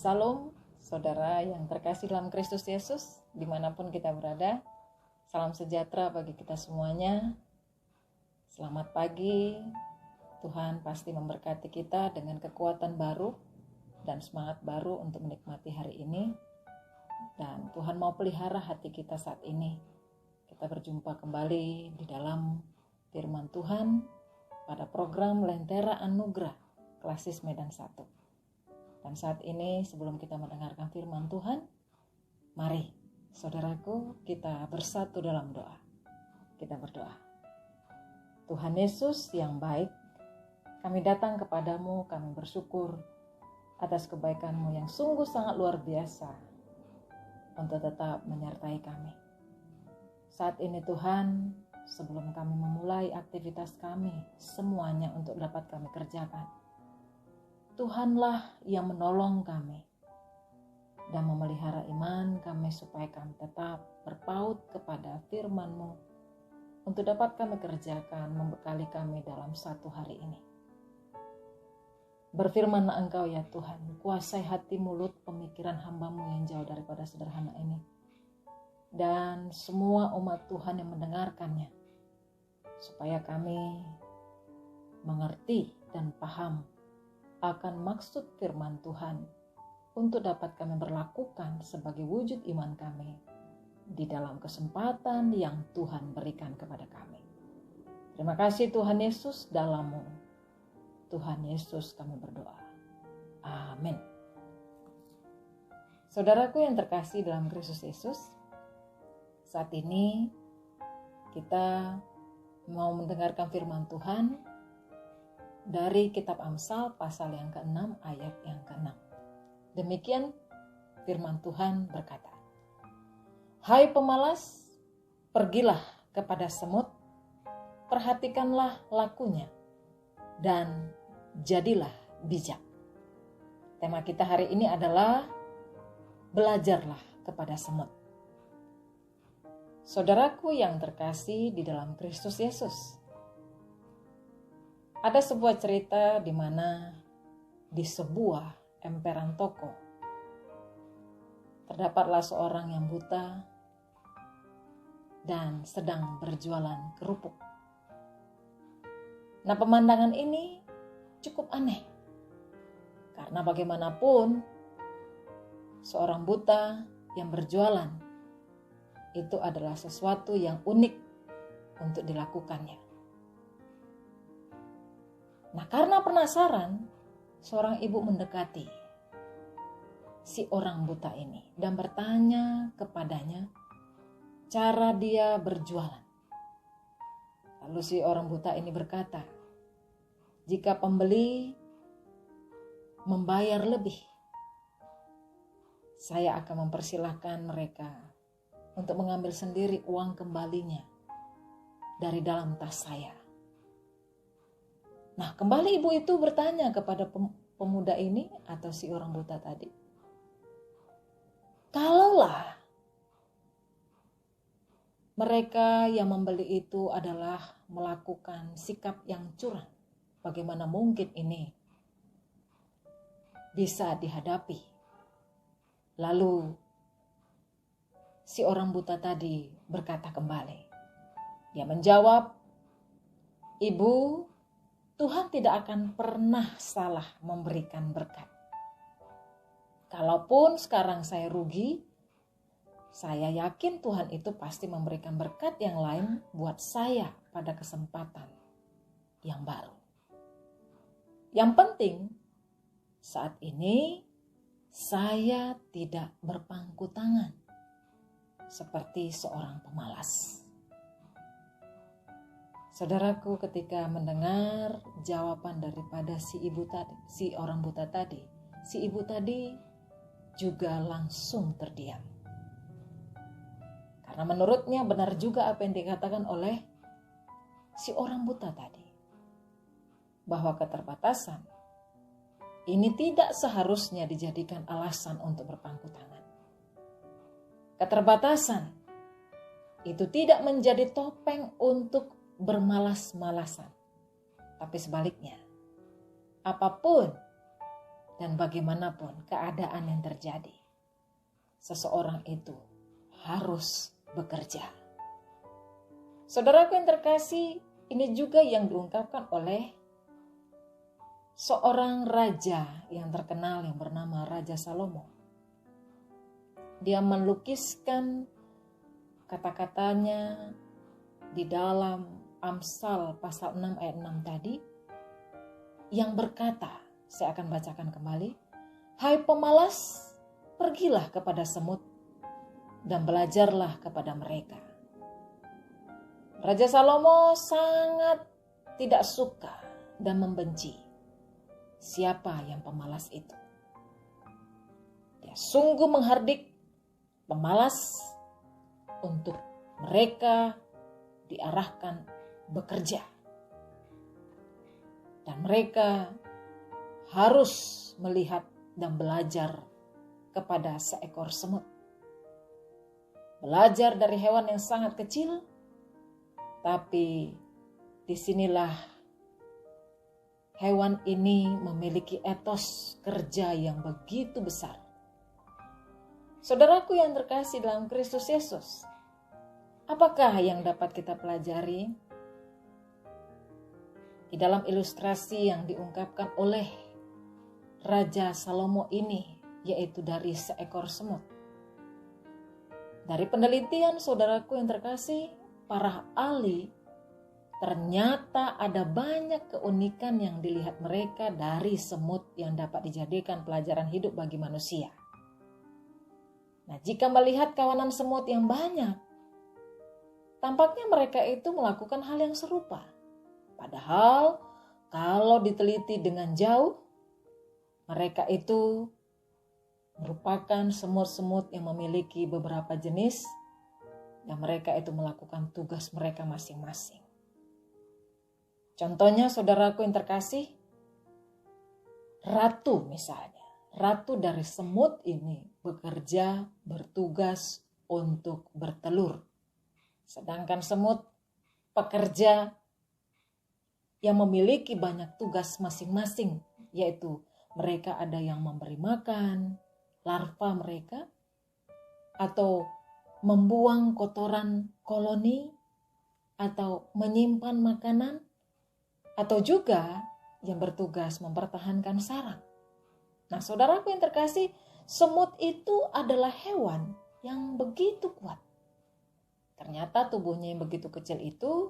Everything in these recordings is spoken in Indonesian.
Salam, saudara yang terkasih dalam Kristus Yesus, dimanapun kita berada. Salam sejahtera bagi kita semuanya. Selamat pagi, Tuhan pasti memberkati kita dengan kekuatan baru dan semangat baru untuk menikmati hari ini. Dan Tuhan mau pelihara hati kita saat ini. Kita berjumpa kembali di dalam firman Tuhan pada program Lentera Anugerah Klasis Medan 1. Dan saat ini sebelum kita mendengarkan firman Tuhan, mari saudaraku kita bersatu dalam doa. Kita berdoa. Tuhan Yesus yang baik, kami datang kepadamu, kami bersyukur atas kebaikan-Mu yang sungguh sangat luar biasa untuk tetap menyertai kami. Saat ini Tuhan, sebelum kami memulai aktivitas kami, semuanya untuk dapat kami kerjakan, Tuhanlah yang menolong kami dan memelihara iman kami supaya kami tetap berpaut kepada firman-Mu untuk dapat kami kerjakan membekali kami dalam satu hari ini. Berfirmanlah Engkau ya Tuhan, kuasai hati mulut pemikiran hamba-Mu yang jauh daripada sederhana ini. Dan semua umat Tuhan yang mendengarkannya, supaya kami mengerti dan paham akan maksud firman Tuhan untuk dapat kami berlakukan sebagai wujud iman kami di dalam kesempatan yang Tuhan berikan kepada kami. Terima kasih Tuhan Yesus, dalam-Mu Tuhan Yesus kami berdoa. Amin. Saudaraku yang terkasih dalam Kristus Yesus, saat ini kita mau mendengarkan firman Tuhan dari kitab Amsal pasal yang ke-6 ayat yang ke-6. Demikian firman Tuhan berkata, "Hai pemalas, pergilah kepada semut, perhatikanlah lakunya, dan jadilah bijak." Tema kita hari ini adalah belajarlah kepada semut. Saudaraku yang terkasih di dalam Kristus Yesus, ada sebuah cerita di mana di sebuah emperan toko terdapatlah seorang yang buta dan sedang berjualan kerupuk. Nah, pemandangan ini cukup aneh karena bagaimanapun seorang buta yang berjualan itu adalah sesuatu yang unik untuk dilakukannya. Nah, karena penasaran, seorang ibu mendekati si orang buta ini dan bertanya kepadanya cara dia berjualan. Lalu si orang buta ini berkata, "Jika pembeli membayar lebih, saya akan mempersilahkan mereka untuk mengambil sendiri uang kembalinya dari dalam tas saya." Nah, kembali ibu itu bertanya kepada pemuda ini atau si orang buta tadi, "Kalaulah mereka yang membeli itu adalah melakukan sikap yang curang, bagaimana mungkin ini bisa dihadapi?" Lalu si orang buta tadi berkata kembali. Dia menjawab, "Ibu, Tuhan tidak akan pernah salah memberikan berkat. Kalaupun sekarang saya rugi, saya yakin Tuhan itu pasti memberikan berkat yang lain buat saya pada kesempatan yang baru. Yang penting, saat ini saya tidak berpangku tangan seperti seorang pemalas." Saudaraku, ketika mendengar jawaban daripada si orang buta tadi, si ibu tadi juga langsung terdiam. Karena menurutnya benar juga apa yang dikatakan oleh si orang buta tadi, bahwa keterbatasan ini tidak seharusnya dijadikan alasan untuk berpangku tangan. Keterbatasan itu tidak menjadi topeng untuk bermalas-malasan, tapi sebaliknya, apapun dan bagaimanapun keadaan yang terjadi, seseorang itu harus bekerja. Saudaraku yang terkasih, ini juga yang diungkapkan oleh seorang raja yang terkenal yang bernama Raja Salomo. Dia melukiskan kata-katanya di dalam Amsal pasal 6 ayat 6 tadi, yang berkata, saya akan bacakan kembali, "Hai pemalas, pergilah kepada semut dan belajarlah kepada mereka." Raja Salomo sangat tidak suka dan membenci siapa yang pemalas itu. Dia sungguh menghardik pemalas untuk mereka diarahkan bekerja. Dan mereka harus melihat dan belajar kepada seekor semut. Belajar dari hewan yang sangat kecil, tapi disinilah hewan ini memiliki etos kerja yang begitu besar. Saudaraku yang terkasih dalam Kristus Yesus, apakah yang dapat kita pelajari di dalam ilustrasi yang diungkapkan oleh Raja Salomo ini, yaitu dari seekor semut? Dari penelitian saudaraku yang terkasih, para ahli, ternyata ada banyak keunikan yang dilihat mereka dari semut yang dapat dijadikan pelajaran hidup bagi manusia. Nah, jika melihat kawanan semut yang banyak, tampaknya mereka itu melakukan hal yang serupa. Padahal kalau diteliti dengan jauh, mereka itu merupakan semut-semut yang memiliki beberapa jenis, dan mereka itu melakukan tugas mereka masing-masing. Contohnya saudaraku yang terkasih, ratu misalnya. Ratu dari semut ini bekerja, bertugas untuk bertelur. Sedangkan semut pekerja yang memiliki banyak tugas masing-masing, yaitu mereka ada yang memberi makan larva mereka, atau membuang kotoran koloni, atau menyimpan makanan, atau juga yang bertugas mempertahankan sarang. Nah, saudaraku yang terkasih, semut itu adalah hewan yang begitu kuat. Ternyata tubuhnya yang begitu kecil itu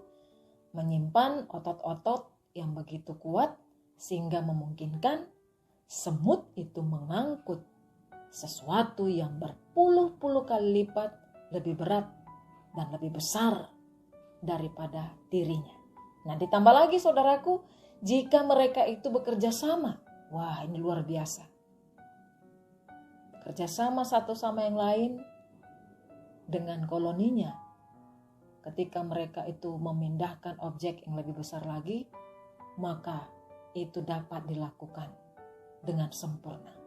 menyimpan otot-otot yang begitu kuat sehingga memungkinkan semut itu mengangkut sesuatu yang berpuluh-puluh kali lipat lebih berat dan lebih besar daripada dirinya. Nah, ditambah lagi saudaraku, jika mereka itu bekerja sama, wah ini luar biasa. Bekerja sama satu sama yang lain dengan koloninya. Ketika mereka itu memindahkan objek yang lebih besar lagi, maka itu dapat dilakukan dengan sempurna.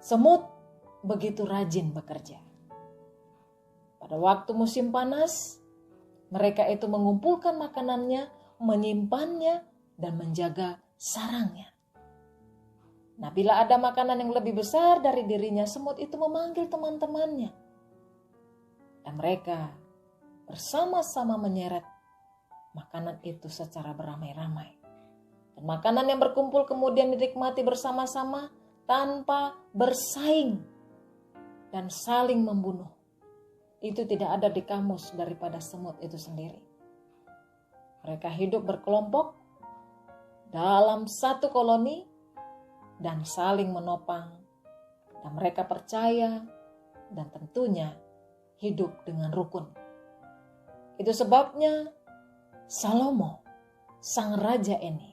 Semut begitu rajin bekerja. Pada waktu musim panas, mereka itu mengumpulkan makanannya, menyimpannya, dan menjaga sarangnya. Nah, bila ada makanan yang lebih besar dari dirinya, semut itu memanggil teman-temannya. Dan mereka bersama-sama menyeret makanan itu secara beramai-ramai. Dan makanan yang berkumpul kemudian dinikmati bersama-sama tanpa bersaing dan saling membunuh. Itu tidak ada di kamus daripada semut itu sendiri. Mereka hidup berkelompok dalam satu koloni dan saling menopang. Dan mereka percaya dan tentunya hidup dengan rukun. Itu sebabnya Salomo, sang raja ini,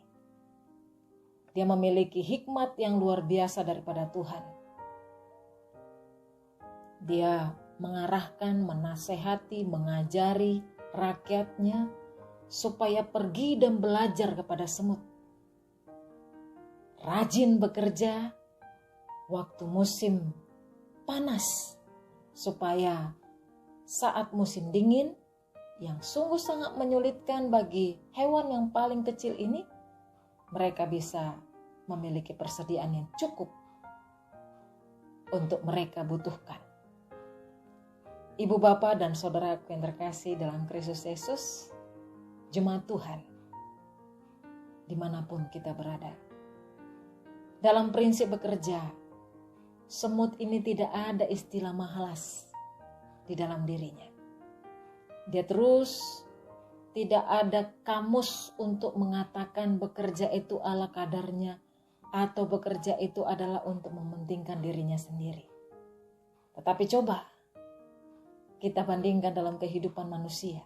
dia memiliki hikmat yang luar biasa daripada Tuhan. Dia mengarahkan, menasehati, mengajari rakyatnya supaya pergi dan belajar kepada semut. Rajin bekerja waktu musim panas, supaya saat musim dingin yang sungguh sangat menyulitkan bagi hewan yang paling kecil ini, mereka bisa memiliki persediaan yang cukup untuk mereka butuhkan. Ibu bapa dan saudaraku yang terkasih dalam Kristus Yesus, jemaat Tuhan, dimanapun kita berada. Dalam prinsip bekerja, semut ini tidak ada istilah malas di dalam dirinya. Dia terus tidak ada kamus untuk mengatakan bekerja itu ala kadarnya atau bekerja itu adalah untuk mementingkan dirinya sendiri. Tetapi coba kita bandingkan dalam kehidupan manusia.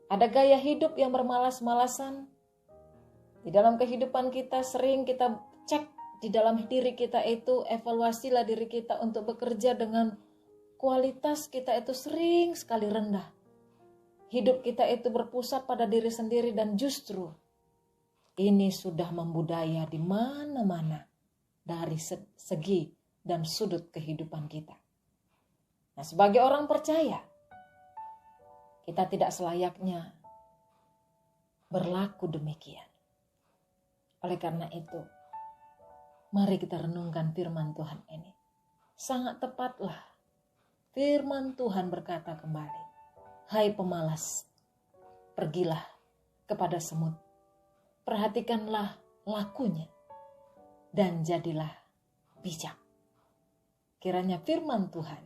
Ada gaya hidup yang bermalas-malasan. Di dalam kehidupan kita sering kita cek di dalam diri kita itu, evaluasilah diri kita untuk bekerja dengan kualitas kita itu sering sekali rendah. Hidup kita itu berpusat pada diri sendiri dan justru ini sudah membudaya di mana-mana dari segi dan sudut kehidupan kita. Nah, sebagai orang percaya, kita tidak selayaknya berlaku demikian. Oleh karena itu, mari kita renungkan firman Tuhan ini. Sangat tepatlah firman Tuhan berkata kembali, "Hai pemalas, pergilah kepada semut, perhatikanlah lakunya, dan jadilah bijak." Kiranya firman Tuhan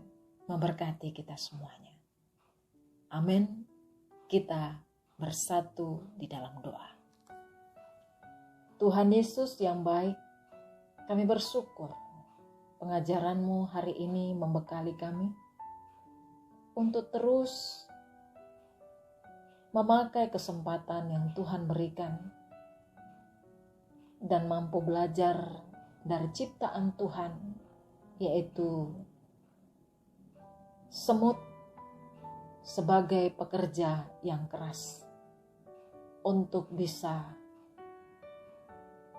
memberkati kita semuanya. Amin. Kita bersatu di dalam doa. Tuhan Yesus yang baik, kami bersyukur pengajaran-Mu hari ini membekali kami untuk terus memakai kesempatan yang Tuhan berikan dan mampu belajar dari ciptaan Tuhan, yaitu semut sebagai pekerja yang keras untuk bisa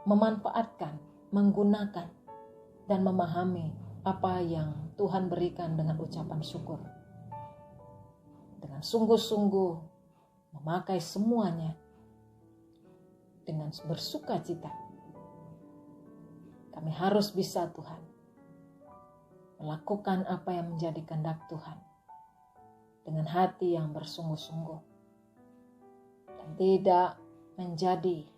memanfaatkan, menggunakan, dan memahami apa yang Tuhan berikan dengan ucapan syukur. Dengan sungguh-sungguh memakai semuanya dengan bersuka cita. Kami harus bisa, Tuhan, melakukan apa yang menjadi kehendak Tuhan dengan hati yang bersungguh-sungguh dan tidak menjadi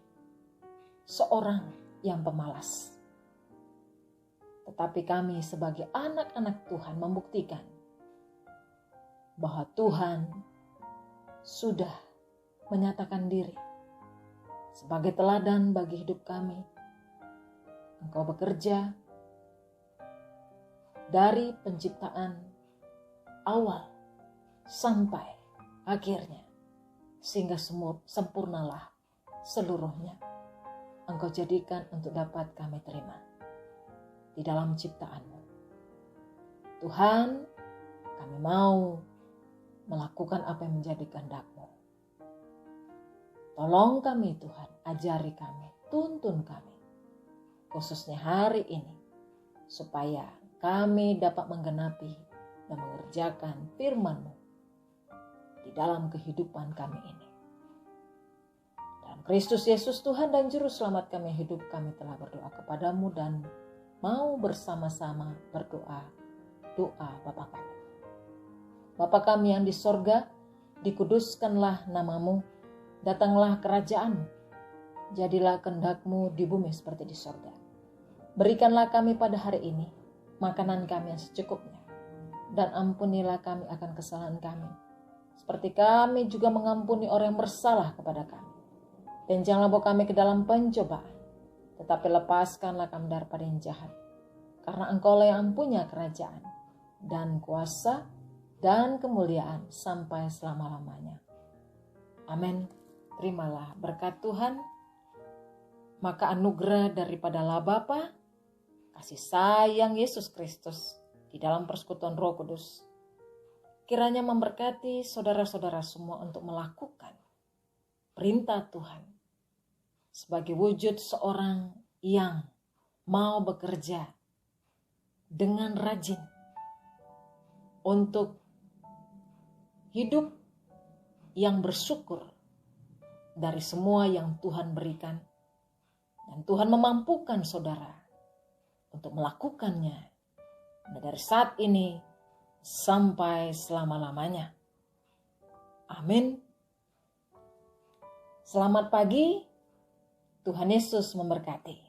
seorang yang pemalas. Tetapi kami sebagai anak-anak Tuhan membuktikan bahwa Tuhan sudah menyatakan diri sebagai teladan bagi hidup kami. Engkau bekerja dari penciptaan awal sampai akhirnya, sehingga sempurnalah seluruhnya. Engkau jadikan untuk dapat kami terima di dalam ciptaan-Mu. Tuhan, kami mau melakukan apa yang menjadi kehendak-Mu. Tolong kami Tuhan, ajari kami, tuntun kami, khususnya hari ini, supaya kami dapat menggenapi dan mengerjakan firman-Mu di dalam kehidupan kami ini. Dalam Kristus Yesus Tuhan dan Juru Selamat kami, hidup kami telah berdoa kepadamu dan mau bersama-sama berdoa doa Bapa kami. Bapa kami yang di sorga, dikuduskanlah namamu, datanglah kerajaan-Mu, jadilah kehendak-Mu di bumi seperti di sorga. Berikanlah kami pada hari ini makanan kami yang secukupnya, dan ampunilah kami akan kesalahan kami, seperti kami juga mengampuni orang yang bersalah kepada kami. Dan janganlah bawa kami ke dalam pencobaan, tetapi lepaskanlah kami daripada yang jahat. Karena Engkau-lah yang punya kerajaan dan kuasa dan kemuliaan sampai selama-lamanya. Amin. Terimalah berkat Tuhan. Maka anugerah daripada Allah Bapa, kasih sayang Yesus Kristus di dalam persekutuan Roh Kudus, kiranya memberkati saudara-saudara semua untuk melakukan perintah Tuhan sebagai wujud seorang yang mau bekerja dengan rajin untuk hidup yang bersyukur dari semua yang Tuhan berikan, dan Dan Tuhan memampukan saudara untuk melakukannya dari saat ini sampai selama-lamanya. Amin. Selamat pagi, Tuhan Yesus memberkati.